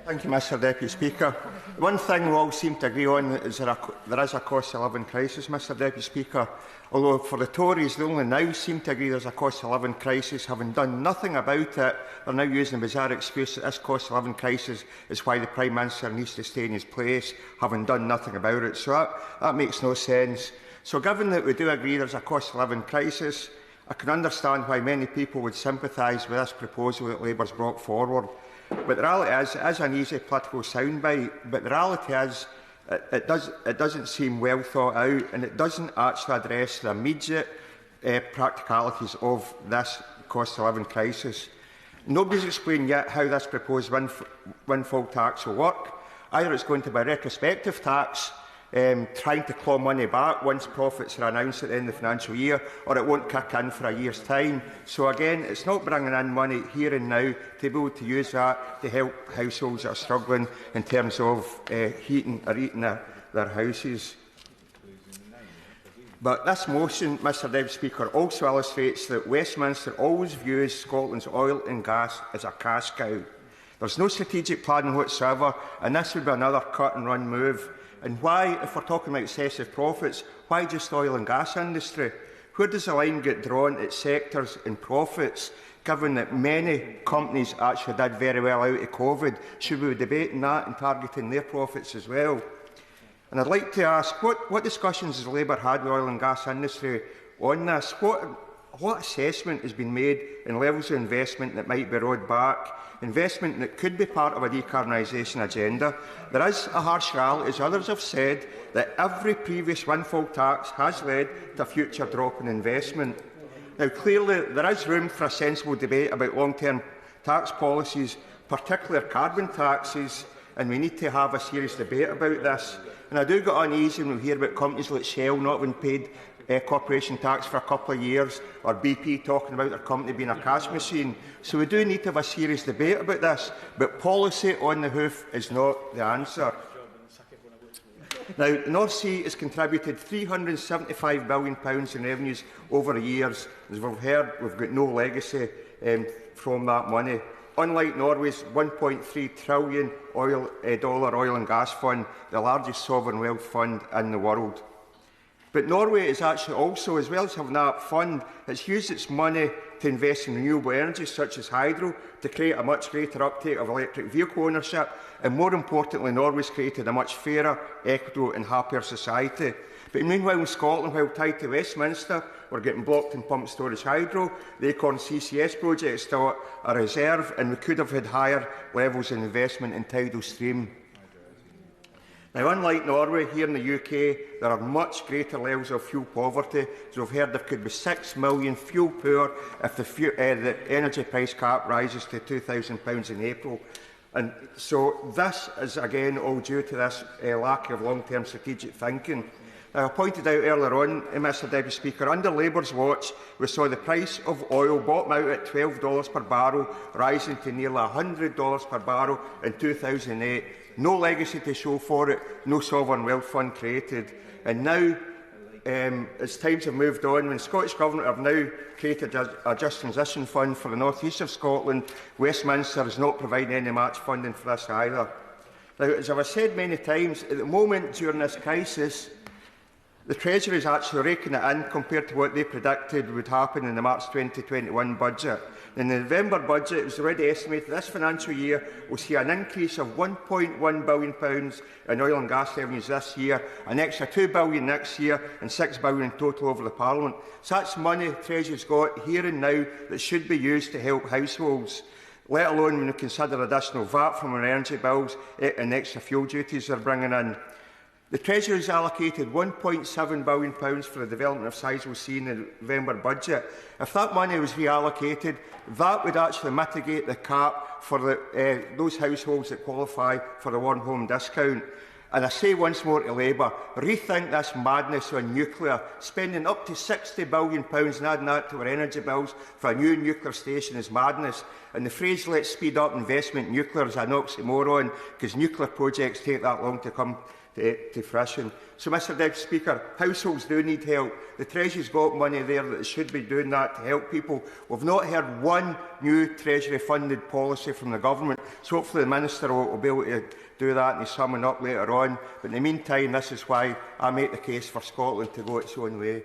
Thank you, Mr Deputy Speaker. One thing we all seem to agree on is there is a cost of living crisis, Mr Deputy Speaker. Although for the Tories, they only now seem to agree there is a cost of living crisis, having done nothing about it. They are now using the bizarre excuse that this cost of living crisis is why the Prime Minister needs to stay in his place, having done nothing about it. So that makes no sense. So given that we do agree there is a cost of living crisis, I can understand why many people would sympathise with this proposal that Labour has brought forward. But the reality is, it is an easy political soundbite, but the reality is it doesn't seem well thought out, and it doesn't actually address the immediate practicalities of this cost of living crisis. Nobody's explained yet how this proposed windfall tax will work. Either it's going to be a retrospective tax, trying to claw money back once profits are announced at the end of the financial year, or it won't kick in for a year's time. So again, it's not bringing in money here and now to be able to use that to help households that are struggling in terms of heating or eating their houses. But this motion, Mr Deputy Speaker, also illustrates that Westminster always views Scotland's oil and gas as a cash cow. There's no strategic planning whatsoever, and this would be another cut-and-run move. And why, if we're talking about excessive profits, why just the oil and gas industry? Where does the line get drawn at sectors and profits, given that many companies actually did very well out of COVID? Should we be debating that and targeting their profits as well? And I'd like to ask, what discussions has Labour had with the oil and gas industry on this? What assessment has been made in levels of investment that might be rolled back? Investment that could be part of a decarbonisation agenda. There is a harsh reality, as others have said, that every previous windfall tax has led to a future drop in investment. Now, clearly, there is room for a sensible debate about long-term tax policies, particularly carbon taxes, and we need to have a serious debate about this. And I do get uneasy when we hear about companies like Shell not having paid corporation tax for a couple of years, or BP talking about their company being a cash machine. So we do need to have a serious debate about this, but policy on the hoof is not the answer. Now, the North Sea has contributed £375 billion in revenues over the years. As we've heard, we've got no legacy from that money. Unlike Norway's $1.3 trillion oil and gas fund, the largest sovereign wealth fund in the world. But Norway is actually also, as well as having that fund, it's used its money to invest in renewable energy such as hydro to create a much greater uptake of electric vehicle ownership, and more importantly, Norway's created a much fairer, equitable and happier society. But meanwhile in Scotland, while tied to Westminster, we're getting blocked in pumped storage hydro, the Acorn CCS project is still a reserve, and we could have had higher levels of investment in tidal stream. Now, unlike Norway, here in the UK, there are much greater levels of fuel poverty. As we've heard, there could be 6 million fuel poor if the energy price cap rises to £2,000 in April. And so this is, again, all due to this lack of long-term strategic thinking. Now, I pointed out earlier on, Mr Deputy Speaker, under Labour's watch, we saw the price of oil bottom out at $12 per barrel, rising to nearly $100 per barrel in 2008. No legacy to show for it, no sovereign wealth fund created. And now, as times have moved on, when the Scottish Government have now created a Just Transition Fund for the North East of Scotland, Westminster is not providing any match funding for this either. Now, as I've said many times, at the moment during this crisis, the Treasury is actually raking it in compared to what they predicted would happen in the March 2021 budget. In the November budget, it was already estimated this financial year will see an increase of £1.1 billion in oil and gas revenues this year, an extra £2 billion next year, and £6 billion in total over the Parliament. So that's money the Treasury's got here and now that should be used to help households, let alone when we consider additional VAT from our energy bills and extra fuel duties they're bringing in. The Treasury has allocated £1.7 billion for the development of Sizewell C in the November budget. If that money was reallocated, that would actually mitigate the cap for those households that qualify for the one home discount. And I say once more to Labour, rethink this madness on nuclear. Spending up to £60 billion and adding that to our energy bills for a new nuclear station is madness. And the phrase "let's speed up investment in nuclear" is an oxymoron, because nuclear projects take that long to come to fruition. So, Mr Deputy Speaker, households do need help. The Treasury's got money there that it should be doing that to help people. We've not heard one new Treasury-funded policy from the Government, so hopefully the Minister will be able to do that and summon up later on. But in the meantime, this is why I make the case for Scotland to go its own way.